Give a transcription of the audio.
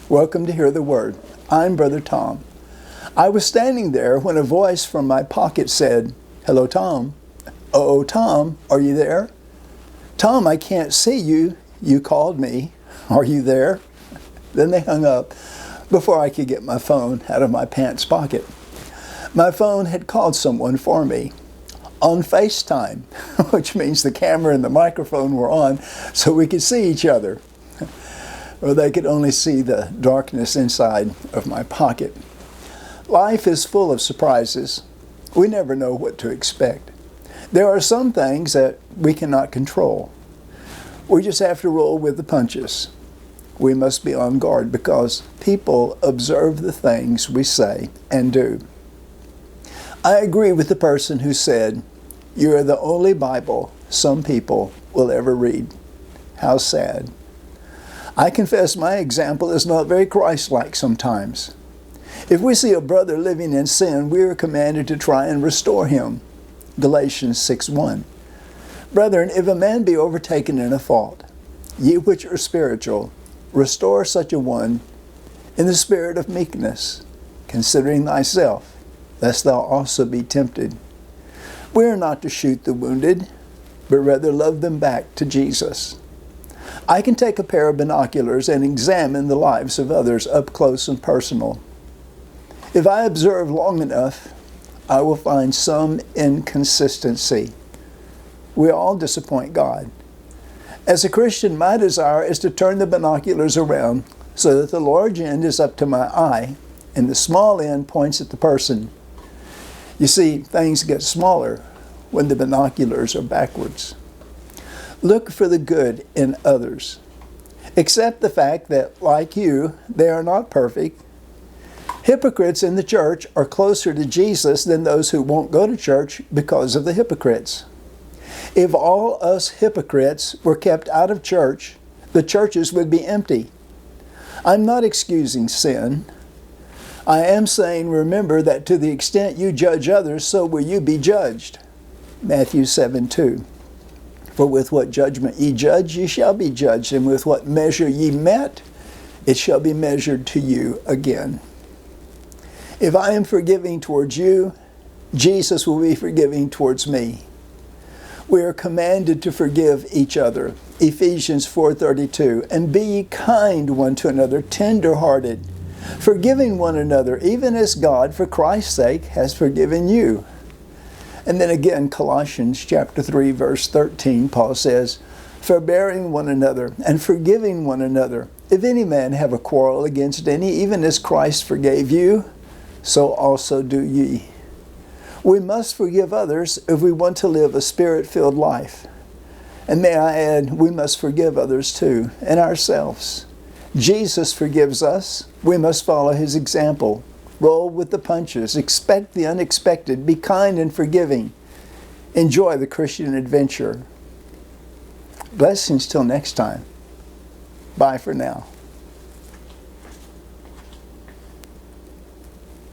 Welcome to Hear the Word. I'm Brother Tom. I was standing there when a voice from my pocket said, "Hello, Tom." "Oh, Tom, are you there?" "Tom, I can't see you. You called me. Are you there?" Then they hung up before I could get my phone out of my pants pocket. My phone had called someone for me on FaceTime, which means the camera and the microphone were on so we could see each other. Or they could only see the darkness inside of my pocket. Life is full of surprises. We never know what to expect. There are some things that we cannot control. We just have to roll with the punches. We must be on guard because people observe the things we say and do. I agree with the person who said, "You are the only Bible some people will ever read." How sad. I confess my example is not very Christlike sometimes. If we see a brother living in sin, we are commanded to try and restore him. Galatians 6:1. "Brethren, if a man be overtaken in a fault, ye which are spiritual, restore such a one in the spirit of meekness, considering thyself, lest thou also be tempted." We are not to shoot the wounded, but rather love them back to Jesus. I can take a pair of binoculars and examine the lives of others up close and personal. If I observe long enough, I will find some inconsistency. We all disappoint God. As a Christian, my desire is to turn the binoculars around so that the large end is up to my eye and the small end points at the person. You see, things get smaller when the binoculars are backwards. Look for the good in others. Accept the fact that, like you, they are not perfect. Hypocrites in the church are closer to Jesus than those who won't go to church because of the hypocrites. If all us hypocrites were kept out of church, the churches would be empty. I'm not excusing sin. I am saying, remember that to the extent you judge others, so will you be judged. Matthew 7:2. "For with what judgment ye judge, ye shall be judged, and with what measure ye met, it shall be measured to you again." If I am forgiving towards you, Jesus will be forgiving towards me. We are commanded to forgive each other. Ephesians 4:32. "And be ye kind one to another, tenderhearted, forgiving one another, even as God, for Christ's sake, has forgiven you." And then again, Colossians chapter 3, verse 13, Paul says, "Forbearing one another and forgiving one another. If any man have a quarrel against any, even as Christ forgave you, so also do ye." We must forgive others if we want to live a spirit-filled life. And may I add, we must forgive others too, and ourselves. Jesus forgives us. We must follow his example. Roll with the punches. Expect the unexpected. Be kind and forgiving. Enjoy the Christian adventure. Blessings till next time. Bye for now.